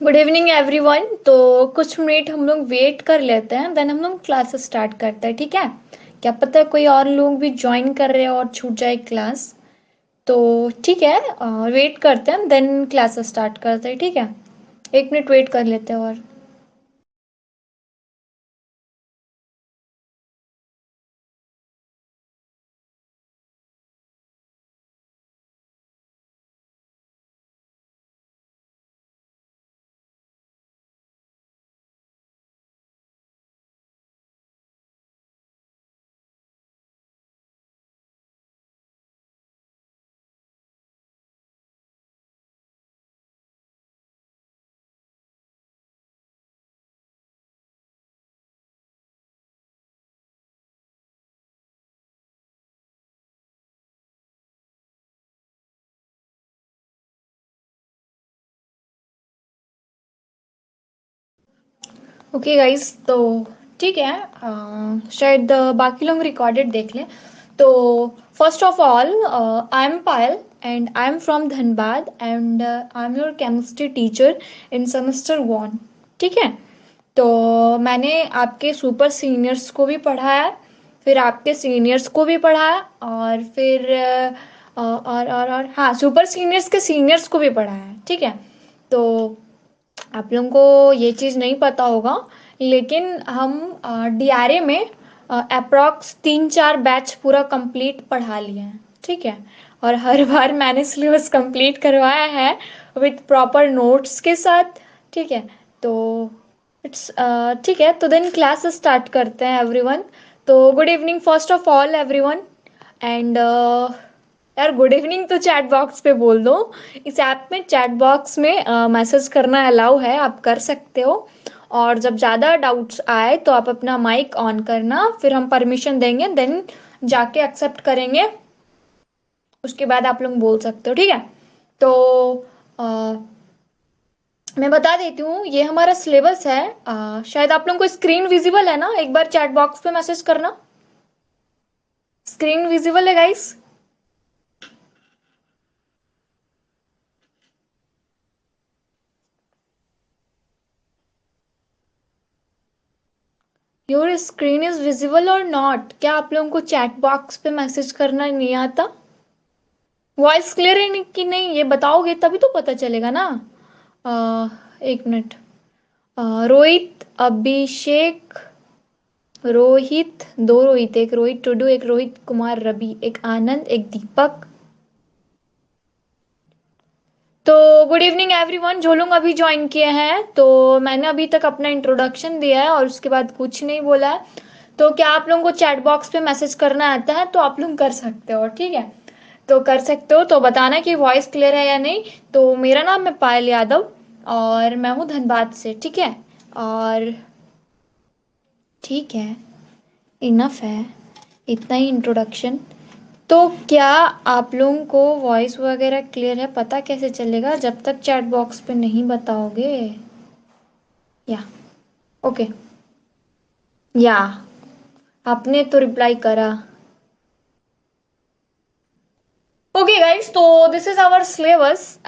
Good evening everyone. तो कुछ minute हम लोग वेट कर लेते हैं, देन हम लोग क्लासेस स्टार्ट करते हैं, ठीक है। क्या पता कोई और लोग भी ज्वाइन कर रहे हो और छूट जाए क्लास। तो ठीक है, वेट करते हैं, देन क्लासेस स्टार्ट करते हैं, ठीक है। 1 मिनट वेट कर लेते हैं और ओके गाइस। तो ठीक है, शायद बाकी लोग रिकॉर्डेड देख लें। तो first of all, I am Payal and I am from Dhanbad and I am your chemistry teacher in semester 1। ठीक है। तो मैंने आपके सुपर सीनियर्स को भी पढ़ाया, फिर आपके सीनियर्स को भी पढ़ाया, और फिर और हाँ, सुपर सीनियर्स के सीनियर्स को भी पढ़ाया, ठीक है। तो आप लोगों को ये चीज़ नहीं पता होगा, लेकिन हम डीआरए में अप्रॉक्स 3-4 बैच पूरा कंप्लीट पढ़ा लिए हैं, ठीक है। और हर बार मैंने सिलेबस कंप्लीट करवाया है विथ प्रॉपर नोट्स के साथ, ठीक है। तो इट्स ठीक है, तो देन क्लास स्टार्ट करते हैं एवरीवन। तो good evening first of all everyone. And यार, गुड इवनिंग तो चैट बॉक्स पे बोल दो। इस ऐप में चैट बॉक्स में मैसेज करना अलाउ है, आप कर सकते हो। और जब ज़्यादा डाउट्स आए तो आप अपना माइक ऑन करना, फिर हम परमिशन देंगे, देन जाके एक्सेप्ट करेंगे। उसके बाद आप लोग बोल सकते हो, ठीक है। तो अ, मैं बता देती हूँ, ये हमारा सिलेबस है। शायद आप लोगों को स्क्रीन विजिबल है ना, एक बार चैट बॉक्स पे मैसेज करना। स्क्रीन विजिबल है guys? Your screen is visible और नॉट? क्या आप लोगों को चैट बॉक्स पे मैसेज करना नहीं आता? वॉइस क्लियर है कि नहीं, ये बताओगे तभी तो पता चलेगा ना। 1 मिनट। रोहित, अभिषेक, रोहित, दो रोहित, एक रोहित टुडू, एक रोहित कुमार रवि, एक आनंद, एक दीपक। तो गुड इवनिंग एवरीवन, जो लोग अभी ज्वाइन किए हैं। तो मैंने अभी तक अपना इंट्रोडक्शन दिया है और उसके बाद कुछ नहीं बोला है। तो क्या आप लोगों को चैट बॉक्स पे मैसेज करना आता है? तो आप लोग कर सकते हो, ठीक है। तो कर सकते हो तो बताना कि वॉइस क्लियर है या नहीं। तो मेरा नाम है पायल यादव और मैं हूँ धनबाद से, ठीक है। और ठीक है, इनफ है, इतना ही इंट्रोडक्शन। तो क्या आप लोगों को वॉइस वगैरह क्लियर है? पता कैसे चलेगा जब तक चैट बॉक्स पे नहीं बताओगे? या ओके, या आपने तो रिप्लाई करा। ओके गाइस, तो दिस इज आवर सिलेबस।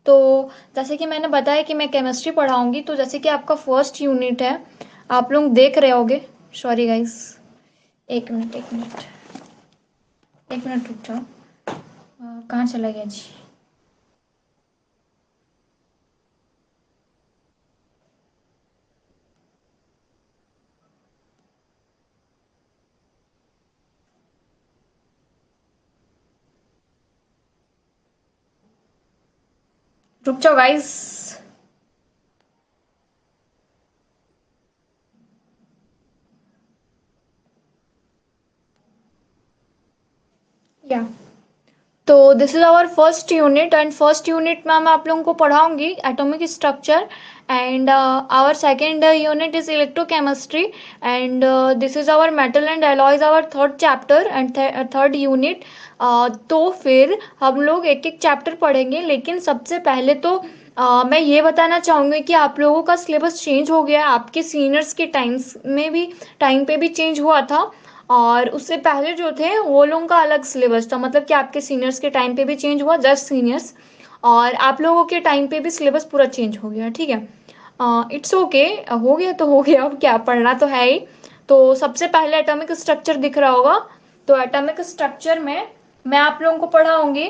तो जैसे कि मैंने बताया कि मैं केमिस्ट्री पढ़ाऊंगी, तो जैसे कि आपका फर्स्ट यूनिट है, आप लोग देख रहे होगे। Sorry guys, 1 minute 1 minute, 1 minute रुक जाओ। कहाँ चला गया जी? रुक जाओ गाइस। या तो this is our first unit, and first unit में मैं आप लोगों को पढ़ाऊंगी atomic structure. And our second unit is electrochemistry. And this is our metal and alloys, our third chapter and third unit. तो फिर हम लोग एक एक चैप्टर पढ़ेंगे, लेकिन सबसे पहले तो मैं ये बताना चाहूँगी कि आप लोगों का सिलेबस चेंज हो गया है। आपके सीनियर्स के टाइम्स में भी, टाइम पे भी चेंज हुआ था। और उससे पहले जो थे वो लोगों का अलग सिलेबस था, मतलब कि आपके सीनियर्स के टाइम पे भी चेंज हुआ, जस्ट सीनियर्स। और आप लोगों के टाइम पे भी सिलेबस पूरा चेंज हो गया, ठीक है। इट्स ओके, हो गया तो हो गया, अब क्या, पढ़ना तो है ही। तो सबसे पहले एटॉमिक स्ट्रक्चर दिख रहा होगा। तो एटॉमिक स्ट्रक्चर में मैं आप लोगों को पढ़ाऊंगी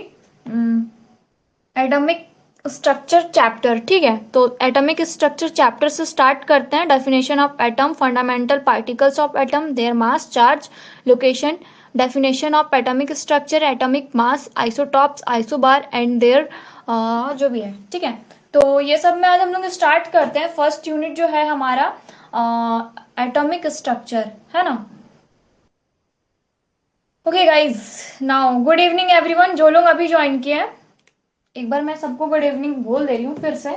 एटॉमिक स्ट्रक्चर चैप्टर, ठीक है। तो एटॉमिक स्ट्रक्चर चैप्टर से स्टार्ट करते हैं। Definition of atom, fundamental particles of atom, their mass, charge, location, definition of atomic structure, atomic mass, isotopes, isobar and their जो भी है, ठीक है। तो ये सब में आज हम लोग स्टार्ट करते हैं। फर्स्ट यूनिट जो है हमारा एटॉमिक स्ट्रक्चर, है ना। Okay guys, now good evening everyone, जो लोग अभी ज्वाइन किए हैं। एक बार मैं सबको गुड इवनिंग बोल दे रही हूँ फिर से।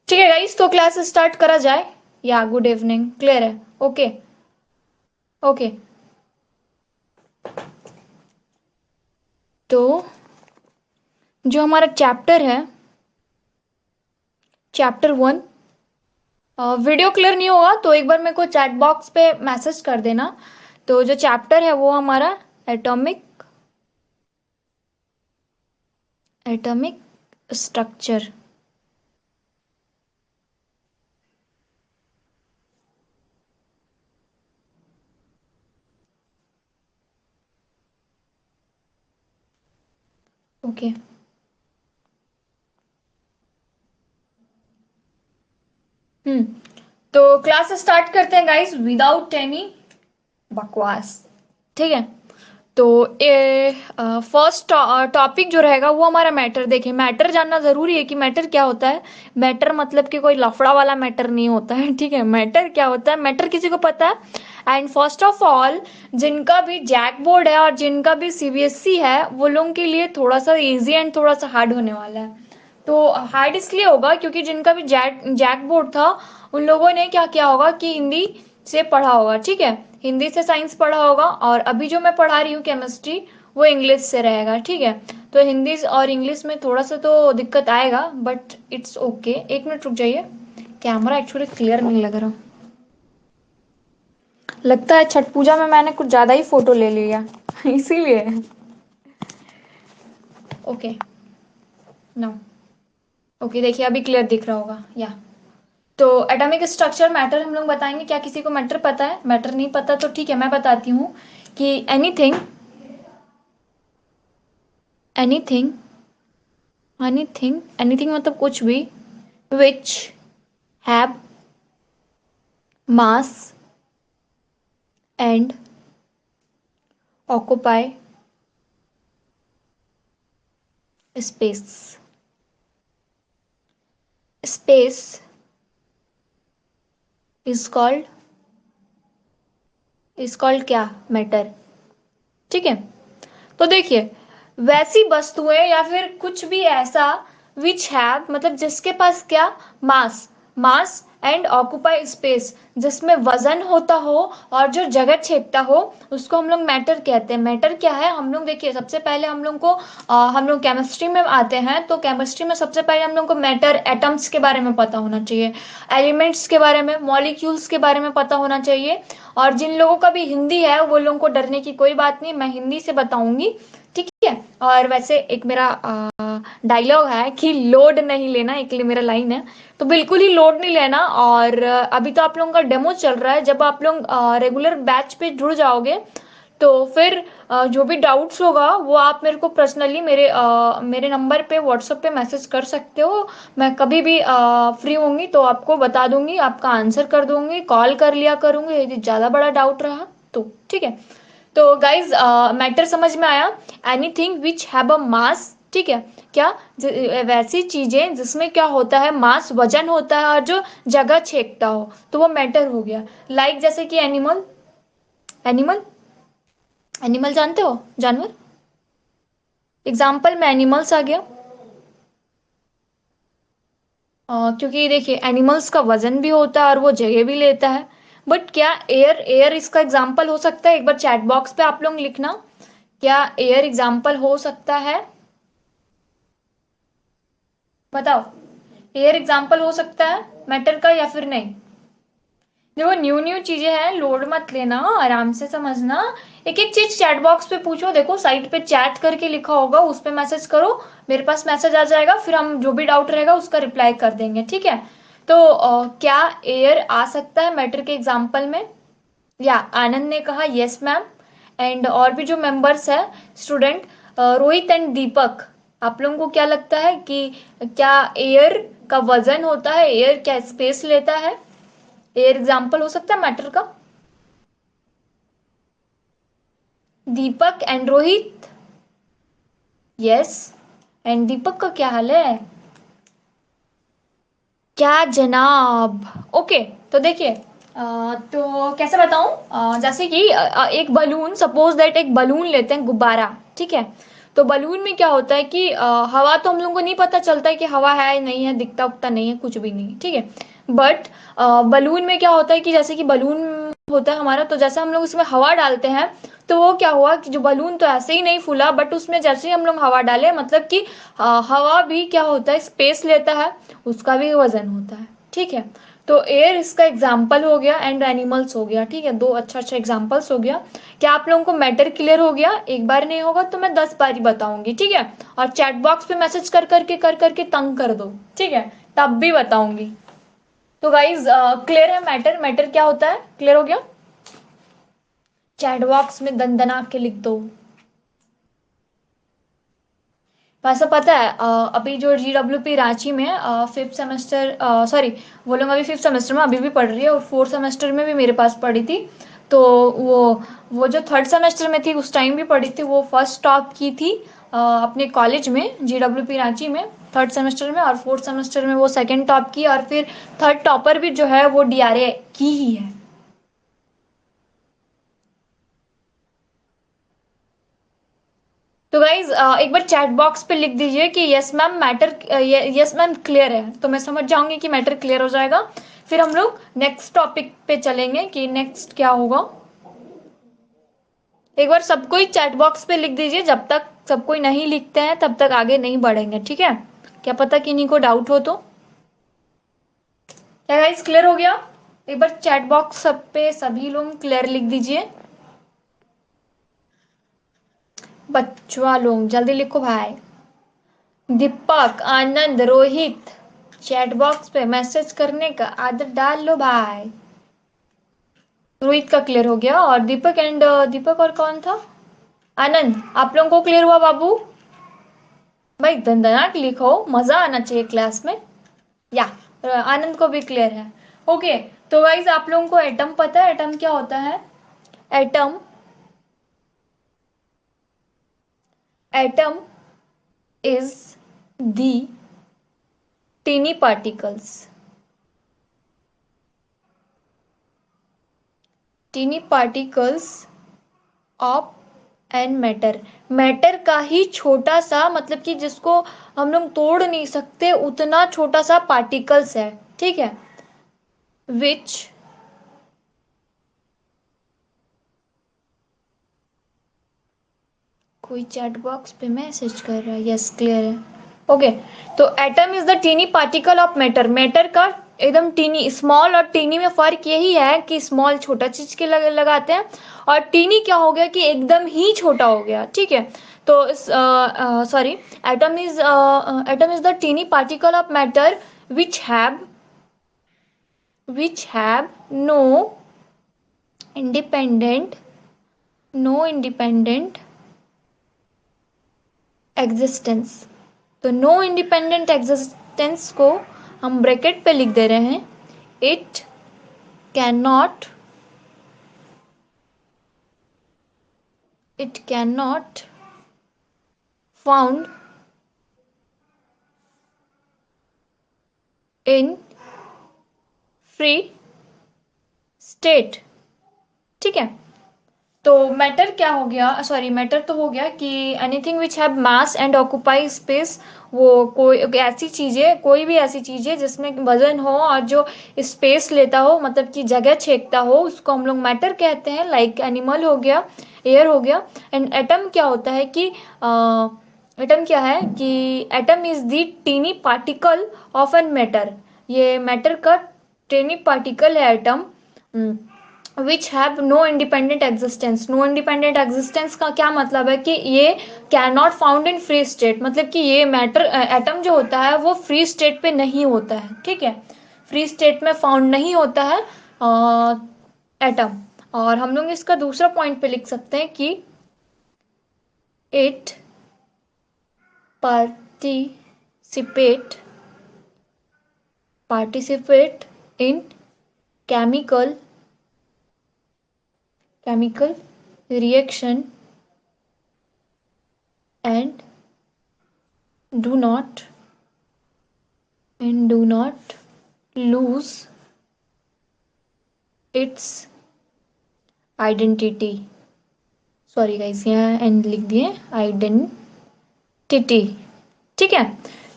ठीक है गाइस, तो क्लास स्टार्ट करा जाए। या गुड इवनिंग, क्लियर है? ओके। ओके। तो जो हमारा चैप्टर है, चैप्टर 1, वीडियो क्लियर नहीं होगा तो एक बार मेरे को चैट बॉक्स पे मैसेज कर देना। तो जो चैप्टर है वो हमारा एटॉमिक एटॉमिक स्ट्रक्चर। ओके। हम्म। तो क्लास स्टार्ट करते हैं गाइस विदाउट एनी बकवास, ठीक है। तो फर्स्ट टॉपिक जो रहेगा वो हमारा मैटर। देखिए, मैटर जानना जरूरी है कि मैटर क्या होता है। मैटर मतलब कि कोई लफड़ा वाला मैटर नहीं होता है, ठीक है। मैटर क्या होता है, मैटर किसी को पता है। एंड फर्स्ट ऑफ ऑल, जिनका भी जैक बोर्ड है और जिनका भी सीबीएसई है वो लोगों के लिए थोड़ा सा इजी एंड थोड़ा सा हार्ड होने वाला है। तो हार्ड इसलिए होगा क्योंकि जिनका भी जैक जैक बोर्ड था उन लोगों ने क्या किया होगा कि हिंदी से पढ़ा होगा, ठीक है। हिंदी से साइंस पढ़ा होगा, और अभी जो मैं पढ़ा रही हूँ केमिस्ट्री, वो इंग्लिश से रहेगा, ठीक है। तो हिंदी और इंग्लिश में थोड़ा सा तो दिक्कत आएगा, बट इट्स ओके। एक मिनट रुक जाइए, कैमरा एक्चुअली क्लियर नहीं लग रहा। लगता है छठ पूजा में मैंने कुछ ज्यादा ही फोटो ले लिया इसीलिए। Okay, no. ओके, देखिए अभी क्लियर दिख रहा होगा या। तो एटॉमिक स्ट्रक्चर मैटर हम लोग बताएंगे। क्या किसी को मैटर पता है? मैटर नहीं पता तो ठीक है, मैं बताती हूँ कि एनीथिंग एनीथिंग एनीथिंग एनीथिंग मतलब कुछ भी, which have mass and occupy space. Space is called क्या? मैटर, ठीक है। तो देखिए, वैसी वस्तुएं या फिर कुछ भी ऐसा विच हैव मतलब जिसके पास क्या, मास मास एंड ऑक्यूपाई स्पेस, जिसमें वजन होता हो और जो जगह छेदता हो, उसको हम लोग मैटर कहते हैं। मैटर क्या है, हम लोग देखिए सबसे पहले हम लोग को हम लोग केमिस्ट्री में आते हैं तो केमिस्ट्री में सबसे पहले हम लोग को मैटर एटम्स के बारे में पता होना चाहिए, एलिमेंट्स के बारे में, मॉलिक्यूल्स के बारे में पता होना चाहिए। और जिन लोगों का भी हिंदी है वो लोगों को डरने की कोई बात नहीं, मैं हिंदी से बताऊंगी, ठीक है। और वैसे एक मेरा डायलॉग है कि लोड नहीं लेना, एक मेरा लाइन है, तो बिल्कुल ही लोड नहीं लेना। और अभी तो आप लोगों का डेमो चल रहा है, जब आप लोग रेगुलर बैच पे जुड़ जाओगे तो फिर जो भी डाउट्स होगा वो आप मेरे को पर्सनली मेरे नंबर पे व्हाट्सएप पे मैसेज कर सकते हो। मैं कभी भी फ्री होंगी तो आपको बता दूंगी, आपका आंसर कर दूंगी, कॉल कर लिया करूंगी यदि ज़्यादा बड़ा डाउट रहा तो, ठीक है। तो गाइज, मैटर समझ में आया। एनीथिंग विच हैव अ मास, ठीक है। क्या, वैसी चीजें जिसमें क्या होता है, मास वजन होता है और जो जगह छेदता हो, तो वो मैटर हो गया। लाइक जैसे कि एनिमल, एनिमल एनिमल जानते हो, जानवर। एग्जाम्पल में एनिमल्स आ गया। क्योंकि देखिए एनिमल्स का वजन भी होता है और वो जगह भी लेता है। बट क्या एयर एयर इसका एग्जाम्पल हो सकता है? एक बार चैट बॉक्स पे आप लोग लिखना, क्या एयर एग्जाम्पल हो सकता है? बताओ, एयर एग्जाम्पल हो सकता है मैटर का या फिर नहीं? देखो न्यू न्यू चीजें हैं, लोड मत लेना, आराम से समझना। एक एक चीज चैट बॉक्स पे पूछो, देखो साइट पे चैट करके लिखा होगा, उस पे मैसेज करो, मेरे पास मैसेज आ जाएगा, फिर हम जो भी डाउट रहेगा उसका रिप्लाई कर देंगे, ठीक है। तो क्या एयर आ सकता है मैटर के एग्जाम्पल में? या आनंद ने कहा यस मैम। एंड और भी जो मेंबर्स है स्टूडेंट, रोहित एंड दीपक, आप लोगों को क्या लगता है कि क्या एयर का वजन होता है, एयर क्या स्पेस लेता है? एयर एग्जाम्पल हो सकता है मैटर का। दीपक एंड रोहित, यस। एंड दीपक का क्या हाल है? क्या जनाब। ओके, तो देखिए, तो कैसे बताऊं, जैसे कि एक बलून, सपोज दैट एक बलून लेते हैं, गुब्बारा, ठीक है। तो बलून में क्या होता है कि हवा तो हम लोगों को नहीं पता चलता है कि हवा है नहीं है, दिखता उगता नहीं है, कुछ भी नहीं, ठीक है। बट बलून में क्या होता है कि जैसे कि बलून होता है हमारा, तो जैसे हम लोग उसमें हवा डालते हैं, तो वो क्या हुआ कि जो बलून तो ऐसे ही नहीं फूला, बट उसमें जैसे ही हम लोग हवा डाले, मतलब कि हवा भी क्या होता है, स्पेस लेता है, उसका भी वजन होता है, ठीक है। तो एयर इसका एग्जाम्पल हो गया, एंड एनिमल्स हो गया, ठीक है, दो अच्छा अच्छा एग्जाम्पल्स हो गया। क्या आप लोगों को मैटर क्लियर हो गया? एक बार नहीं होगा तो मैं 10 बार ही बताऊंगी, ठीक है। और चैट बॉक्स पे मैसेज कर करके तंग कर दो, ठीक है, तब भी बताऊंगी। तो गाइज क्लियर है? मैटर, मैटर क्या होता है, क्लियर हो गया? चैट बॉक्स में दंदना के लिख दो। वैसे पता है, अभी जो GWP रांची में फिफ्थ सेमेस्टर, सॉरी, वो लोग अभी फिफ्थ सेमेस्टर में अभी भी पढ़ रही है, और फोर्थ सेमेस्टर में भी मेरे पास पढ़ी थी। तो वो वो जो थर्ड सेमेस्टर में थी उस टाइम भी पढ़ी थी, वो फर्स्ट टॉप की थी अपने कॉलेज में, GWP रांची में, थर्ड सेमेस्टर में, और फोर्थ सेमेस्टर में वो सेकंड टॉप की, और फिर थर्ड टॉपर भी जो है वो DRA की ही है। तो गाइज एक बार चैट बॉक्स पे लिख दीजिए कि yes ma'am matter, yes ma'am clear है, तो मैं समझ जाऊंगी कि मैटर क्लियर हो जाएगा। फिर हम लोग नेक्स्ट टॉपिक पे चलेंगे कि नेक्स्ट क्या होगा। एक बार सबको ही चैट बॉक्स पे लिख दीजिए, जब तक सब कोई नहीं लिखते हैं तब तक आगे नहीं बढ़ेंगे, ठीक है। क्या पता किन्हीं को डाउट हो तो। क्या गाइज क्लियर हो गया? एक बार चैट बॉक्स सब पे सभी लोग क्लियर लिख दीजिए। बच्चों लोग जल्दी लिखो भाई। दीपक, आनंद, रोहित, चैट बॉक्स पे मैसेज करने का आदत डाल लो भाई। रोहित का क्लियर हो गया, और दीपक एंड दीपक और कौन था? आनंद, आप लोगों को क्लियर हुआ बाबू? भाई दंदनाक लिखो, मजा आना चाहिए क्लास में। या आनंद को भी क्लियर है। ओके, तो गाइज आप लोगों को एटम पता है, एटम क्या होता है? Atom, atom is the tiny particles, tiny particles of and matter, matter का ही छोटा सा, मतलब कि जिसको हम लोग तोड़ नहीं सकते उतना छोटा सा पार्टिकल्स है, ठीक है। विच, कोई चैट बॉक्स पे मैसेज कर रहा है, यस क्लियर है। ओके, तो atom is the tiny particle of matter, matter का एकदम टीनी, स्मॉल और टीनी में फर्क यही है कि स्मॉल छोटा चीज के लगाते हैं, और टीनी क्या हो गया कि एकदम ही छोटा हो गया, ठीक है। तो sorry, atom is the tiny particle of matter which have, which have independent no independent existence. तो नो इंडिपेंडेंट एग्जिस्टेंस को हम ब्रैकेट पे लिख दे रहे हैं, it can not, it can not found in free state, ठीक है। तो मैटर क्या हो गया, सॉरी, मैटर तो हो गया कि anything which have mass and occupy space, वो कोई ऐसी चीजें, कोई भी ऐसी चीजें जिसमें वजन हो और जो स्पेस लेता हो, मतलब कि जगह छेकता हो, उसको हम लोग मैटर कहते हैं, लाइक एनिमल हो गया, एयर हो गया। एंड एटम क्या होता है कि एटम क्या है कि atom is the tiny particle of an matter, ये मैटर का टेनी पार्टिकल है atom, which have no independent existence. No independent existence का क्या मतलब है कि ये can not found in free state, मतलब कि ये मैटर एटम जो होता है वो फ्री स्टेट पे नहीं होता है, ठीक है, फ्री स्टेट में फाउंड नहीं होता है एटम। और हम लोग इसका दूसरा पॉइंट पे लिख सकते हैं कि it participate participate in chemical reaction and do not lose its identity। Sorry guys, यहाँ एंड लिख दिए, आइडेंटिटी, ठीक है।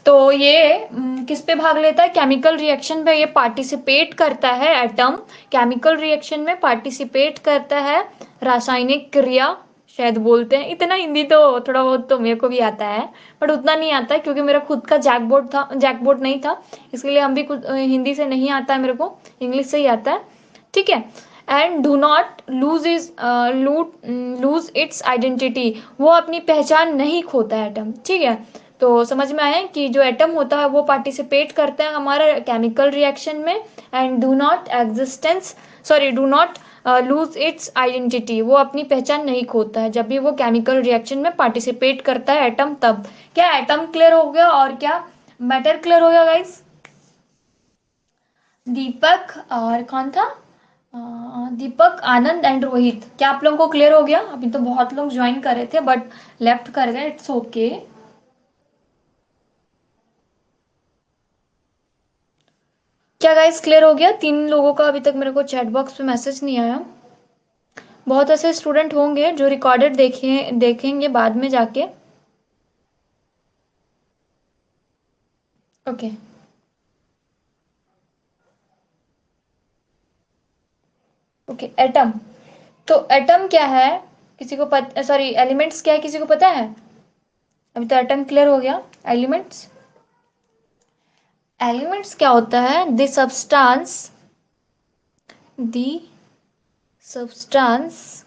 तो ये किस पे भाग लेता है, केमिकल रिएक्शन पे ये पार्टिसिपेट करता है एटम, केमिकल रिएक्शन में पार्टिसिपेट करता है, रासायनिक क्रिया शायद बोलते हैं। इतना हिंदी तो थोड़ा बहुत तो मेरे को भी आता है, बट उतना नहीं आता है क्योंकि मेरा खुद का जैकबोर्ड नहीं था, इसके लिए हम भी कुछ हिंदी से नहीं आता है मेरे को, इंग्लिश से ही आता है, ठीक है। And do not lose its identity, वो अपनी पहचान नहीं खोता है एटम, ठीक है। तो समझ में आया कि जो एटम होता है वो पार्टिसिपेट करते हैं हमारा केमिकल रिएक्शन में, and do not lose its identity, वो अपनी पहचान नहीं खोता है जब भी वो केमिकल रिएक्शन में पार्टिसिपेट करता है एटम तब। क्या एटम क्लियर हो गया और क्या मैटर क्लियर हो गया गाइस? दीपक और कौन था, दीपक, आनंद एंड रोहित, क्या आप लोगों को क्लियर हो गया? अभी तो बहुत लोग ज्वाइन कर रहे थे बट लेफ्ट कर गए, इट्स ओके। क्या गाइस क्लियर हो गया? 3 लोगों का अभी तक मेरे को चैट बॉक्स पे मैसेज नहीं आया। बहुत ऐसे स्टूडेंट होंगे जो रिकॉर्डेड देखेंगे बाद में जाके। Okay, okay, atom. तो एटम क्या है, किसी को पता, सॉरी एलिमेंट्स क्या है किसी को पता है? अभी तो एटम क्लियर हो गया। एलिमेंट्स, एलिमेंट्स क्या होता है? The substance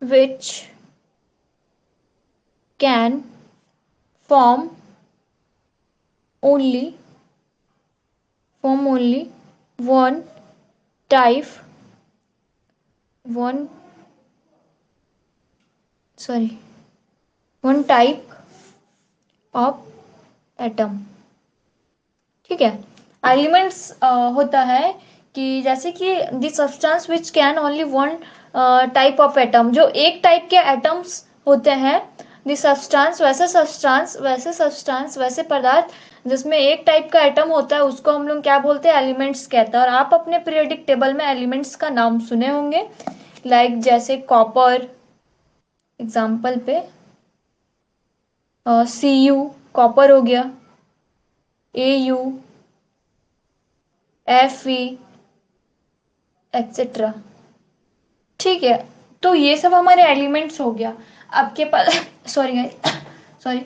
which can form only one type one sorry one type of atom, ठीक है। एलिमेंट्स होता है कि जैसे कि the substance which can only one type of atom, जो एक टाइप के एटम्स होते हैं, द सब्सटेंस वैसे पदार्थ जिसमें एक टाइप का एटम होता है उसको हम लोग क्या बोलते हैं? एलिमेंट्स कहते हैं। और आप अपने पीरियोडिक टेबल में एलिमेंट्स का नाम सुने होंगे, लाइक जैसे कॉपर, एग्जाम्पल पे Cu, कॉपर हो गया, Au, Fe, एक्सेट्रा, ठीक है। तो ये सब हमारे एलिमेंट्स हो गया। आपके पास सॉरी गाइस, सॉरी,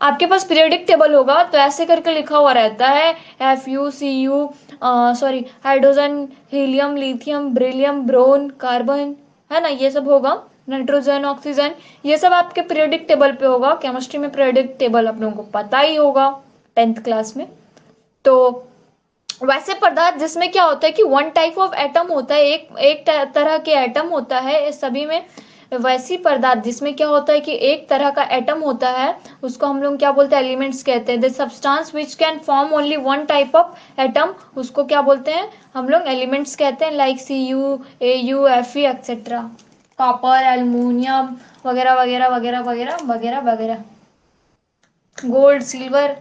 आपके पास पीरियोडिक टेबल होगा तो ऐसे करके लिखा हुआ रहता है, Fu, Cu, sorry, hydrogen, helium, lithium, beryllium, boron, carbon, है ना, ये सब होगा, नाइट्रोजन, ऑक्सीजन, ये सब आपके पीरियोडिक टेबल पे होगा। केमिस्ट्री में पीरियोडिक टेबल आप लोगों को पता ही होगा 10th क्लास में। तो वैसे पदार्थ जिसमें क्या होता है कि वन टाइप ऑफ एटम होता है, एक एक तरह के एटम होता है इस सभी में, वैसी पदार्थ जिसमें क्या होता है कि एक तरह का एटम होता है उसको हम लोग क्या बोलते हैं? एलिमेंट्स कहते हैं। The substance which can form only one type of atom, उसको क्या बोलते हैं हम लोग? एलिमेंट्स कहते हैं, like Cu, Au, Fe etcetera, copper, aluminium वगैरह वगैरह वगैरह वगैरह वगैरह वगैरह, गोल्ड, सिल्वर।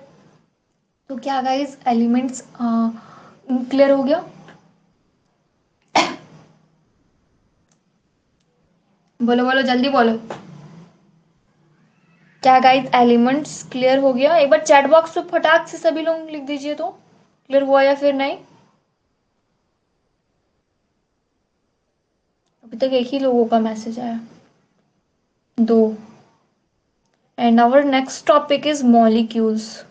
तो क्या गाइस, एलिमेंट्स क्लियर हो गया? बोलो बोलो जल्दी बोलो। क्या गाइस, एलिमेंट्स क्लियर हो गया? एक बार चैट बॉक्स पे फटाक से सभी लोग लिख दीजिए तो क्लियर हुआ या फिर नहीं। अभी तक एक ही लोगों का मैसेज आया, 2। And our next topic is molecules.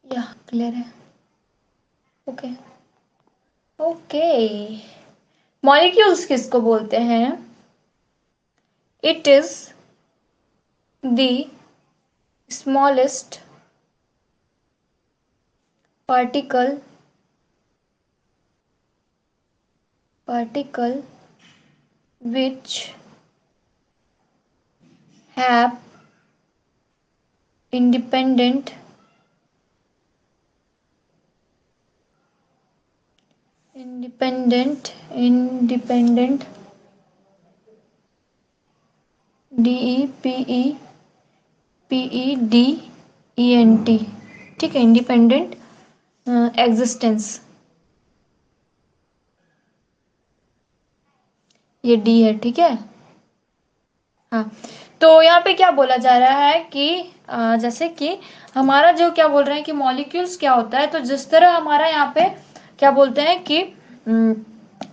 या क्लियर है? ओके। ओके, मॉलिक्यूल्स किसको बोलते हैं? It is the smallest particle which have independent DEPENDent, ठीक है, इंडिपेंडेंट एग्जिस्टेंस, ये डी है, ठीक है। हाँ, तो यहाँ पे क्या बोला जा रहा है कि जैसे कि हमारा जो क्या बोल रहे हैं कि मॉलिक्यूल्स क्या होता है, तो जिस तरह हमारा यहाँ पे क्या बोलते हैं कि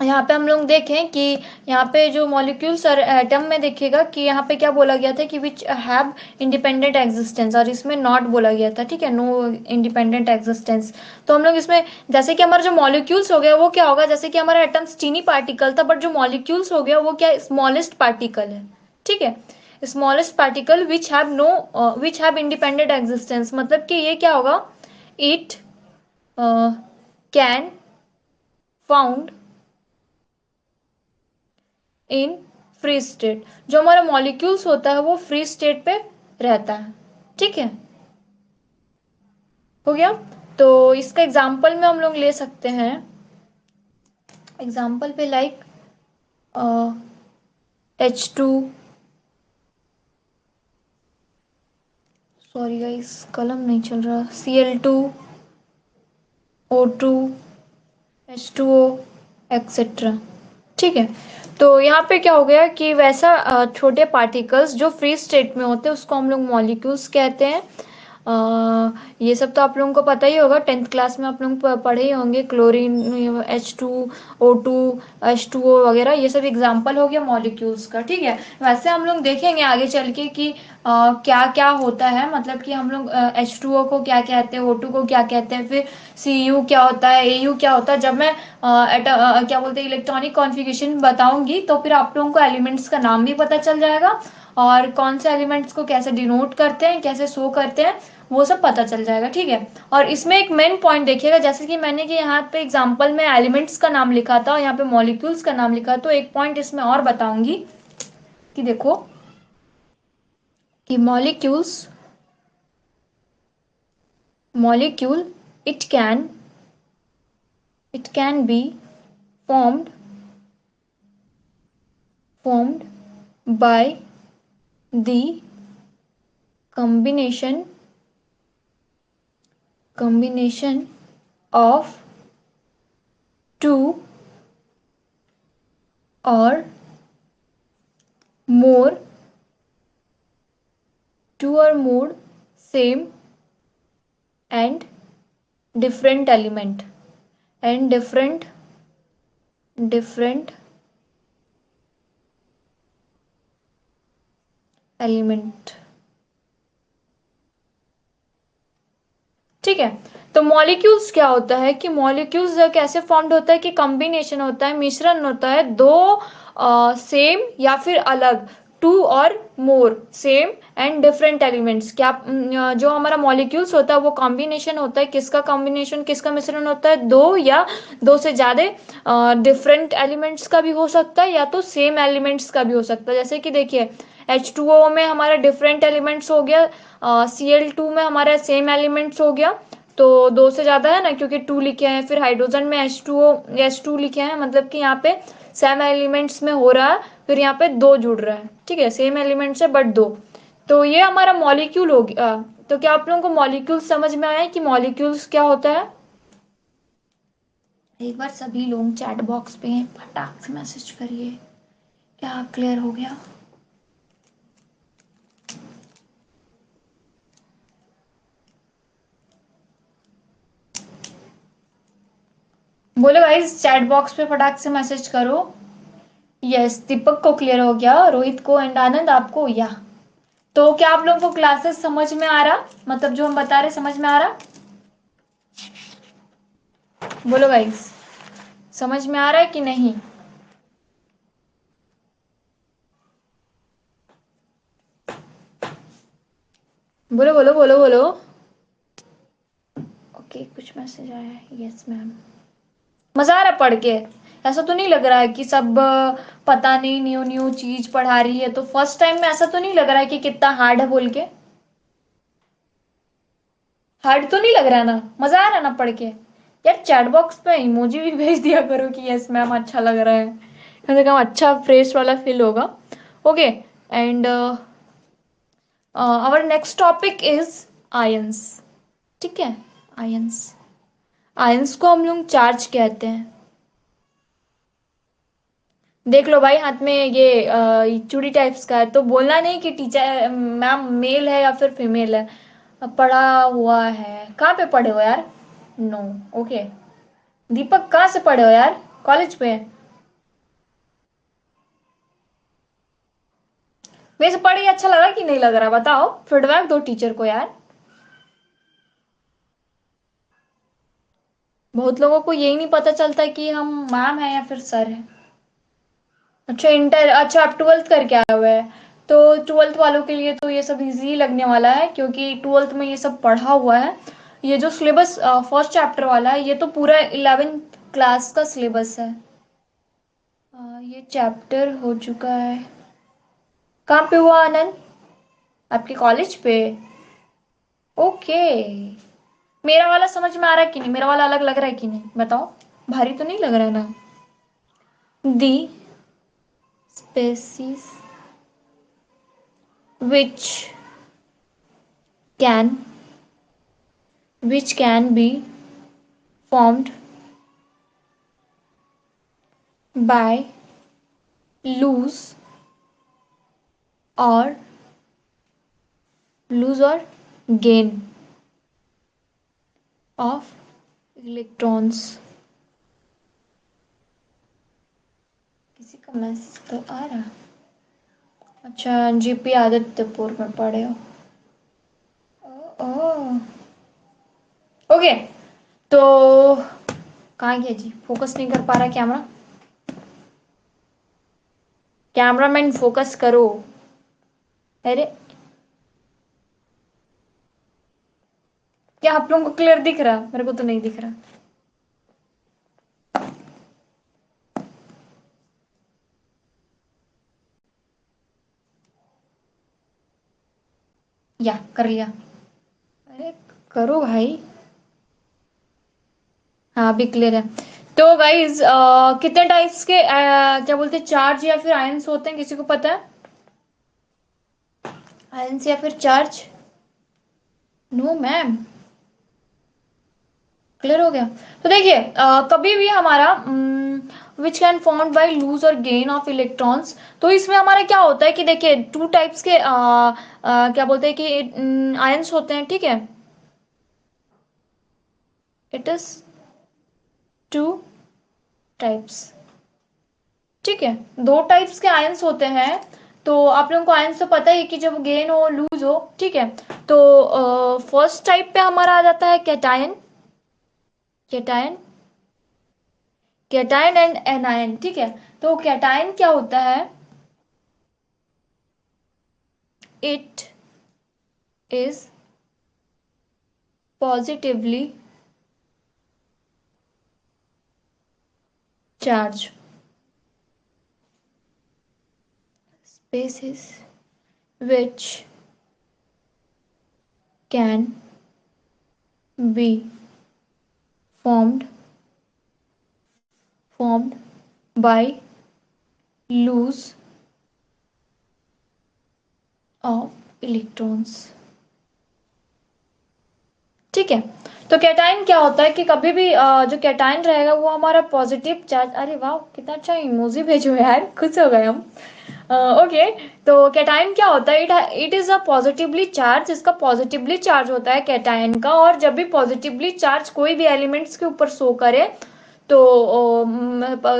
यहाँ पे हम लोग देखें कि यहाँ पे जो मॉलिक्यूल्स और एटम में देखिएगा कि यहाँ पे क्या बोला गया था कि विच हैव इंडिपेंडेंट एग्जिस्टेंस, और इसमें नॉट बोला गया था, ठीक है, नो इंडिपेंडेंट एग्जिस्टेंस। तो हम लोग इसमें जैसे कि हमारा जो मॉलिक्यूल्स हो गया वो क्या होगा, जैसे कि हमारा एटम्स चीनी पार्टिकल था, बट जो मॉलिक्यूल्स हो गया वो क्या स्मॉलेस्ट पार्टिकल है, ठीक है, smallest particle which have independent existence, मतलब कि ये क्या होगा, it can found in free state, जो हमारा मॉलिक्यूल्स होता है वो फ्री स्टेट पे रहता है, ठीक है, हो गया। तो इसका एग्जाम्पल में हम लोग ले सकते हैं, एग्जाम्पल पे लाइक H2, सॉरी गाइस कलम नहीं चल रहा, Cl2, O2, H2O एक्सेट्रा, ठीक है। तो यहाँ पे क्या हो गया कि वैसा छोटे पार्टिकल्स जो फ्री स्टेट में होते हैं उसको हम लोग मॉलिक्यूल्स कहते हैं। ये सब तो आप लोगों को पता ही होगा, 10th क्लास में आप लोग पढ़े ही होंगे, क्लोरीन, H2O2, H2O वगैरह, ये सब एग्जाम्पल हो गया मॉलिक्यूल्स का, ठीक है। वैसे हम लोग देखेंगे आगे चल के कि क्या क्या होता है, मतलब कि हम लोग H2O को क्या कहते हैं, O2 को क्या कहते हैं, फिर Cu क्या होता है, Au क्या होता है, जब मैं क्या बोलते हैं इलेक्ट्रॉनिक कॉन्फ़िगरेशन बताऊंगी तो फिर आप लोगों को एलिमेंट्स का नाम भी पता चल जाएगा, और कौन से एलिमेंट्स को कैसे डिनोट करते हैं, कैसे शो करते हैं, वो सब पता चल जाएगा, ठीक है। और इसमें एक मेन पॉइंट देखिएगा, जैसे कि मैंने कि यहाँ पे एग्जांपल में एलिमेंट्स का नाम लिखा था और यहाँ पे मॉलिक्यूल्स का नाम लिखा, तो एक पॉइंट इसमें और बताऊंगी कि देखो कि molecule it can be formed formed by the combination of two or more same and different element, ठीक है। तो मॉलिक्यूल्स क्या होता है कि मॉलिक्यूल्स कैसे फॉर्म्ड होता है कि कॉम्बिनेशन होता है, मिश्रण होता है दो सेम या फिर अलग, टू और मोर सेम एंड डिफरेंट एलिमेंट्स, क्या जो हमारा मॉलिक्यूल्स होता है वो कॉम्बिनेशन होता है, किसका कॉम्बिनेशन, किसका मिश्रण होता है, दो या दो से ज्यादा डिफरेंट एलिमेंट्स का भी हो सकता है या तो सेम एलिमेंट्स का भी हो सकता है। जैसे कि देखिए H2O में हमारा डिफरेंट एलिमेंट्स हो गया, Cl2 में हमारा सेम एलिमेंट्स हो गया, तो दो से ज्यादा है ना क्योंकि टू लिखे हैं, फिर हाइड्रोजन में H2 लिखे हैं, मतलब कि यहाँ पे सेम एलिमेंट्स में हो रहा है, फिर यहाँ पे दो जुड़ रहा है, ठीक है, सेम एलिमेंट्स है बट दो, तो ये हमारा मॉलिक्यूल हो गया। तो क्या आप लोगों को मॉलिक्यूल समझ में आया कि मॉलिक्यूल्स क्या होता है? एक बार सभी लोग चैट बॉक्स पे फटाक से मैसेज करिए, क्या क्लियर हो गया? बोलो गाइस, चैट बॉक्स पे फटाक से मैसेज करो। यस, दीपक को क्लियर हो गया, रोहित को एंड आनंद आपको, या तो क्या आप लोगों को क्लासेस समझ में आ रहा, मतलब जो हम बता रहे समझ में आ रहा? बोलो गाइस, समझ में आ रहा है कि नहीं? बोलो बोलो बोलो बोलो। ओके, कुछ मैसेज आया है। Yes ma'am. मजा आ रहा है पढ़ के? ऐसा तो नहीं लग रहा है कि सब पता नहीं न्यू न्यू चीज पढ़ा रही है? तो फर्स्ट टाइम में ऐसा तो नहीं लग रहा है कि कितना हार्ड है बोल के? हार्ड तो नहीं लग रहा है ना? मजा आ रहा है ना पढ़ के? यार चैट बॉक्स पे इमोजी भी भेज दिया करो कि यस मैम अच्छा लग रहा है, कम से कम अच्छा फ्रेश वाला फील होगा। Okay, and our next topic is ions. ठीक है, आयंस। आयंस को हम लोग चार्ज कहते हैं। देख लो भाई, हाथ में ये चूड़ी टाइप्स का है, तो बोलना नहीं कि टीचर मैम मेल है या फिर फीमेल है। पढ़ा हुआ है, कहाँ पे पढ़े हो यार? नो। ओके, दीपक कहाँ से पढ़े हो यार? कॉलेज पे? वैसे पढ़ के अच्छा लगा कि नहीं लग रहा, बताओ, फीडबैक दो टीचर को यार। बहुत लोगों को यही नहीं पता चलता कि हम मैम है या फिर सर है। अच्छा, इंटर, अच्छा आप ट्वेल्थ करके आए हुए हैं, तो ट्वेल्थ वालों के लिए तो ये सब इजी लगने वाला है, क्योंकि ट्वेल्थ में ये सब पढ़ा हुआ है। ये जो सिलेबस फर्स्ट चैप्टर वाला है, ये तो पूरा 11th क्लास का सिलेबस है। ये चैप्टर हो चुका है। कहाँ पे हुआ आनंद? आपके कॉलेज पे? ओके। मेरा वाला समझ में आ रहा है कि नहीं? मेरा वाला अलग लग रहा है कि नहीं, बताओ? भारी तो नहीं लग रहा है ना? दी species which can be formed by loose or gain of electrons। किसी का मैसेज तो आ रहा? अच्छा, जीपी आदित्यपुर में पढ़े हो? ओह, ओके। तो कहाँ गया जी? फोकस नहीं कर पा रहा कैमरा। कैमरामैन फोकस करो। अरे, क्या आप लोगों को क्लियर दिख रहा? मेरे को तो नहीं दिख रहा। या कर लिया? अरे करो भाई। हाँ, अभी क्लियर है। तो गाइज, कितने टाइप्स के क्या बोलते हैं, चार्ज या फिर आयंस होते हैं, किसी को पता है? आयंस या फिर चार्ज? नो मैम, क्लियर हो गया? तो देखिए, कभी भी हमारा which can formed by lose और गेन ऑफ इलेक्ट्रॉन्स, तो इसमें हमारा क्या होता है कि देखिए टू टाइप्स के क्या बोलते हैं कि आयंस होते हैं, ठीक है? It is two types. ठीक है, दो टाइप्स के आयंस होते हैं। तो आप लोगों को आयंस तो पता ही है कि जब गेन हो लूज हो, ठीक है? तो फर्स्ट टाइप पे हमारा आ जाता है cation. Cation, cation and anion, ठीक है? तो कैटायन क्या होता है? It is positively charge spaces which can be formed by loss of electrons। ठीक है, तो कैटायन क्या होता है कि कभी भी जो कैटायन रहेगा वो हमारा पॉजिटिव चार्ज, अरे वाह कितना अच्छा इमोजी भेजो यार, खुश हो गए हम। ओके, तो कैटायन क्या होता है? It is a positively charge, इसका पॉजिटिवली चार्ज होता है कैटायन का। और जब भी पॉजिटिवली चार्ज कोई भी एलिमेंट्स के ऊपर शो करे, तो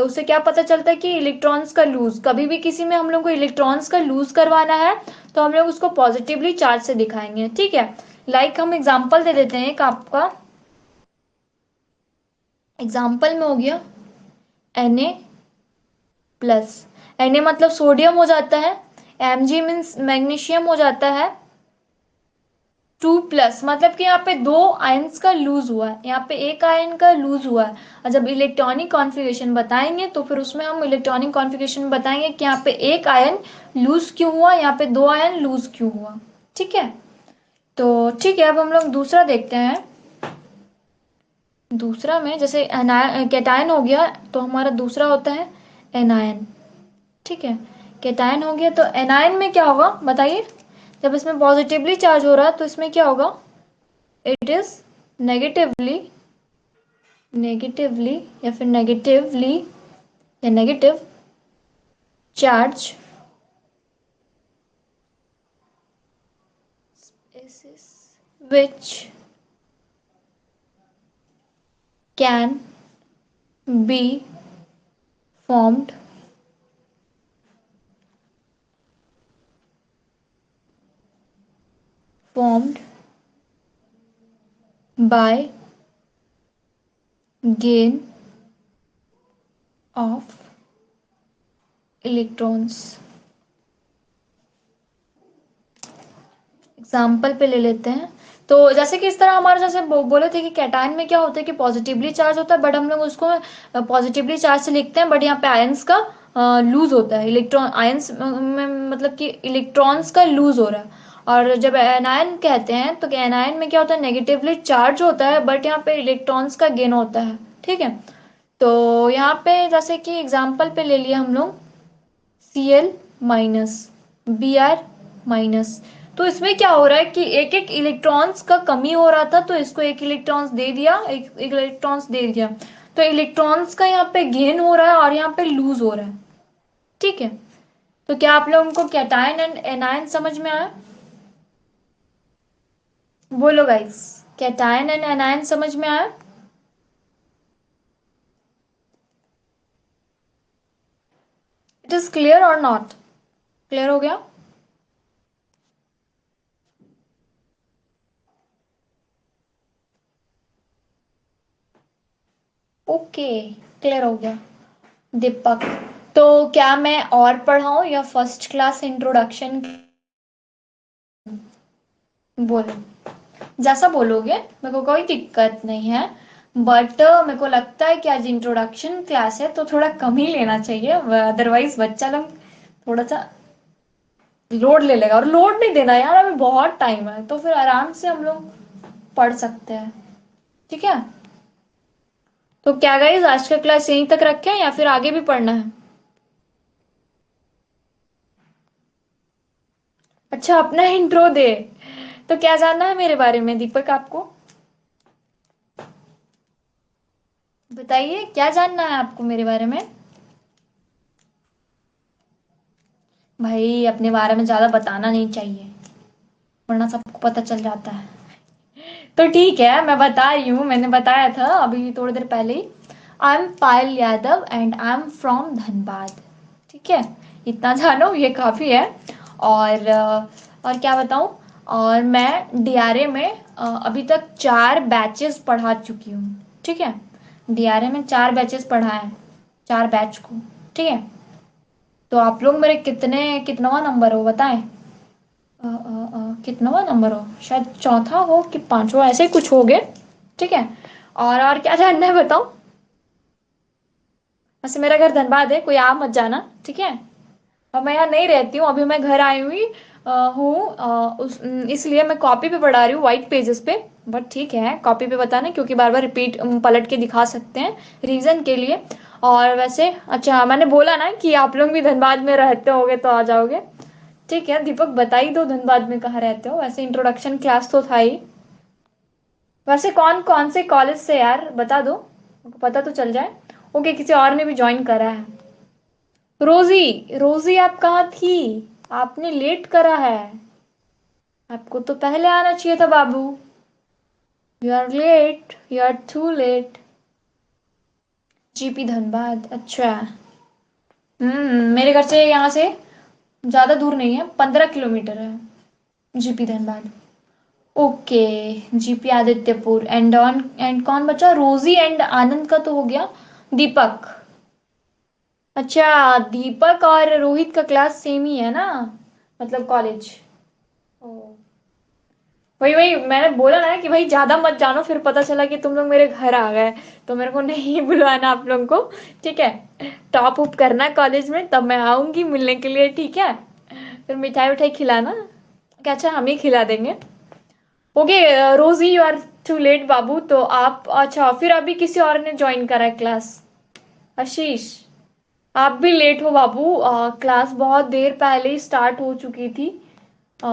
उससे क्या पता चलता है कि इलेक्ट्रॉन्स का लूज, कभी भी किसी में हम लोग को इलेक्ट्रॉन्स का लूज करवाना है, तो हम लोग उसको पॉजिटिवली चार्ज से दिखाएंगे, ठीक है? लाइक हम एग्जांपल दे देते हैं एक आपका। एग्जाम्पल में हो गया Na+। Na मतलब सोडियम हो जाता है, Mg मीन्स मैग्नीशियम हो जाता है, 2+ मतलब कि यहाँ पे दो आयंस का लूज हुआ है, यहाँ पे एक आयन का लूज हुआ है। और जब इलेक्ट्रॉनिक कॉन्फ़िगरेशन बताएंगे तो फिर उसमें हम इलेक्ट्रॉनिक कॉन्फ़िगरेशन बताएंगे कि यहाँ पे एक आयन लूज क्यों हुआ, यहाँ पे दो आयन लूज क्यों हुआ। ठीक है, तो ठीक है, अब हम लोग दूसरा देखते हैं। दूसरा में जैसे कैटायन हो गया तो हमारा दूसरा होता है एनायन। ठीक है, कैटायन हो गया तो एनायन में क्या होगा बताइए। जब इसमें पॉजिटिवली चार्ज हो रहा है तो इसमें क्या होगा, इट इज नेगेटिवली नेगेटिवली या फिर नेगेटिवली या negative charge which can be formed formed by gain of electrons। Example पे ले लेते हैं। तो जैसे कि इस तरह हमारे जैसे बोले थे कि कैटायन में क्या होता है कि पॉजिटिवली चार्ज होता है, बट हम लोग उसको पॉजिटिवली चार्ज से लिखते हैं, बट यहाँ पे आयंस का लूज होता है, इलेक्ट्रॉन आयंस में मतलब कि इलेक्ट्रॉन्स का लूज हो रहा है। और जब एनायन कहते हैं तो एनायन में क्या होता है, नेगेटिवली चार्ज होता है, बट यहाँ पे इलेक्ट्रॉन्स का गेन होता है। ठीक है, तो यहाँ पे जैसे कि एग्जाम्पल पे ले लिया हम लोग Cl-, Br-। तो इसमें क्या हो रहा है कि एक एक इलेक्ट्रॉन्स का कमी हो रहा था, तो इसको एक इलेक्ट्रॉन्स दे दिया, एक इलेक्ट्रॉन्स दे दिया, तो इलेक्ट्रॉन्स का यहाँ पे गेन हो रहा है और यहाँ पे लूज हो रहा है। ठीक है, तो क्या आप लोगों को कैटायन एंड एनायन समझ में आया? बोलो गाइस, कैटायन एंड एनायन समझ में आया? इट इज क्लियर और नॉट क्लियर, हो गया? ओके, क्लियर हो गया। दीपक, तो क्या मैं और पढ़ाऊं या फर्स्ट क्लास इंट्रोडक्शन? बोलो, जैसा बोलोगे, मेरे को कोई दिक्कत नहीं है। बट मेरे को लगता है कि आज इंट्रोडक्शन क्लास है तो थोड़ा कम ही लेना चाहिए, अदरवाइज बच्चा लोग थोड़ा सा लोड ले लेगा, और लोड नहीं देना यार, अभी बहुत टाइम है, तो फिर आराम से हम लोग पढ़ सकते हैं। ठीक है, तो क्या गाइस, आज का क्लास यहीं तक रखें या फिर आगे भी पढ़ना है? अच्छा, अपना इंट्रो दे। तो क्या जानना है मेरे बारे में दीपक आपको? बताइए, क्या जानना है आपको मेरे बारे में? भाई, अपने बारे में ज्यादा बताना नहीं चाहिए, वरना सबको पता चल जाता है। तो ठीक है, मैं बता रही हूँ, मैंने बताया था अभी थोड़ी देर पहले ही। I am Payal Yadav and I am from Dhanbad. ठीक है, इतना जानो ये काफी है। और क्या बताऊँ, और मैं डीआरए में अभी तक 4 बैचेस पढ़ा चुकी हूँ। ठीक है, डीआरए में 4 बैचेस पढ़ाए, 4 बैच को। ठीक है, तो आप लोग मेरे कितनवा नंबर हो बताएं? कितनवा नंबर हो, शायद चौथा हो कि पांचवा, ऐसे ही कुछ हो गए। ठीक है, और क्या जानना है बताओ? वैसे मेरा घर धनबाद है, कोई आ मत जाना। ठीक है, अब मैं यहाँ नहीं रहती हूँ, अभी मैं घर आई हुई हूँ, इसलिए मैं कॉपी पे पढ़ा रही हूँ, वाइट पेजेस पे। बट ठीक है, कॉपी पे बताना, क्योंकि बार बार रिपीट पलट के दिखा सकते हैं रीजन के लिए। और वैसे अच्छा, मैंने बोला ना कि आप लोग भी धनबाद में रहते होगे तो आ जाओगे। ठीक है, दीपक बता ही दो धनबाद में कहाँ रहते हो, वैसे इंट्रोडक्शन क्लास तो था ही। वैसे कौन कौन से कॉलेज से यार बता दो, हमको पता तो चल जाए। ओके, किसी और ने भी ज्वाइन करा है। रोजी, रोजी आप कहाँ थी? आपने लेट करा है, आपको तो पहले आना चाहिए था बाबू। You are late, you are too late. GP Dhanbad, अच्छा। मेरे घर से यहाँ से ज्यादा दूर नहीं है, 15 किलोमीटर है GP Dhanbad. Okay. GP Adityapur and कौन बचा? रोजी एंड आनंद का तो हो गया। दीपक। अच्छा, दीपक और रोहित का क्लास सेम ही है ना, मतलब कॉलेज। ओ, वही वही मैंने बोला ना कि भाई ज्यादा मत जानो, फिर पता चला कि तुम लोग मेरे घर आ गए तो मेरे को नहीं बुलवाना आप लोगों को। ठीक है, टॉप अप करना कॉलेज में तब मैं आऊंगी मिलने के लिए, ठीक है। फिर मिठाई उठाई खिलाना। क्या? अच्छा, हम ही खिला देंगे। ओके। रोजी, यू आर टू लेट बाबू, तो आप अच्छा फिर अभी किसी और ने ज्वाइन करा है क्लास? आशीष, आप भी लेट हो बाबू। क्लास बहुत देर पहले ही स्टार्ट हो चुकी थी। अ,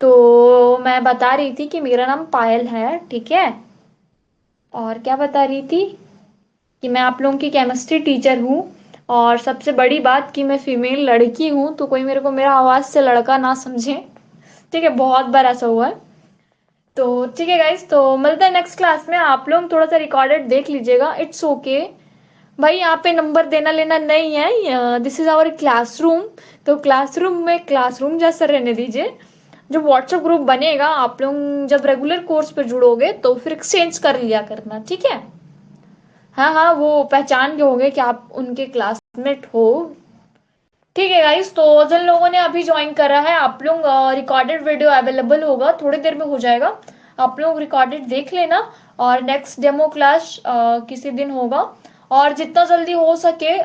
तो मैं बता रही थी कि मेरा नाम पायल है, ठीक है। और क्या बता रही थी कि मैं आप लोगों की केमिस्ट्री टीचर हूँ। और सबसे बड़ी बात कि मैं फीमेल लड़की हूँ, तो कोई मेरे को मेरा आवाज से लड़का ना समझे। ठीक है, बहुत बार ऐसा हुआ है। तो ठीक है गाइस, तो मिलते हैं नेक्स्ट क्लास में। आप लोग थोड़ा सा रिकॉर्डेड देख लीजिएगा, इट्स ओके। भाई यहाँ पे नंबर देना लेना नहीं है, दिस इज आवर क्लासरूम। तो क्लासरूम में क्लासरूम जैसा रहने दीजिए। जो व्हाट्सएप ग्रुप बनेगा, आप लोग जब रेगुलर कोर्स पे जुड़ोगे तो फिर एक्सचेंज कर लिया करना, ठीक है। हाँ हाँ, वो पहचान के होंगे कि आप उनके क्लासमेट हो। ठीक है गाइस, तो जिन लोगों ने अभी ज्वाइन करा है, आप लोग रिकॉर्डेड वीडियो अवेलेबल होगा, थोड़ी देर में हो जाएगा। आप लोग रिकॉर्डेड देख लेना। और नेक्स्ट डेमो क्लास किसी दिन होगा। और जितना जल्दी हो सके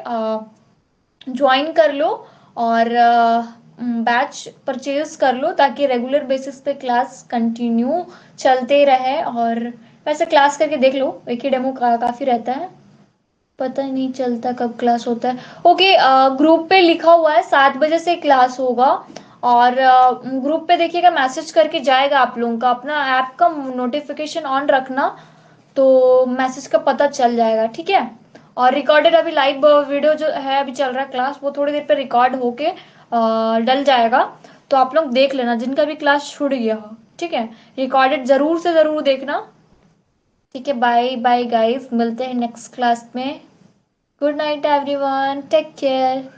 ज्वाइन कर लो। और बैच परचेज कर लो ताकि रेगुलर बेसिस पे क्लास कंटिन्यू चलते रहे। और वैसे क्लास करके देख लो, एक ही डेमो काफी रहता है। पता ही नहीं चलता कब क्लास होता है। ओके, ग्रुप पे लिखा हुआ है 7 बजे से क्लास होगा। और ग्रुप पे देखिएगा, मैसेज करके जाएगा आप लोगों का, अपना ऐप का नोटिफिकेशन ऑन रखना। तो मैसेज का पता चल जाएगा, ठीक है। और रिकॉर्डेड अभी लाइव वीडियो जो है अभी चल रहा है क्लास, वो थोड़ी देर पे रिकॉर्ड होके डल जाएगा। तो आप लोग देख लेना जिनका भी क्लास छूट गया हो, ठीक है। रिकॉर्डेड जरूर से जरूर देखना। ठीक है, बाय बाय गाइस, मिलते हैं नेक्स्ट क्लास में। Good night everyone, take care.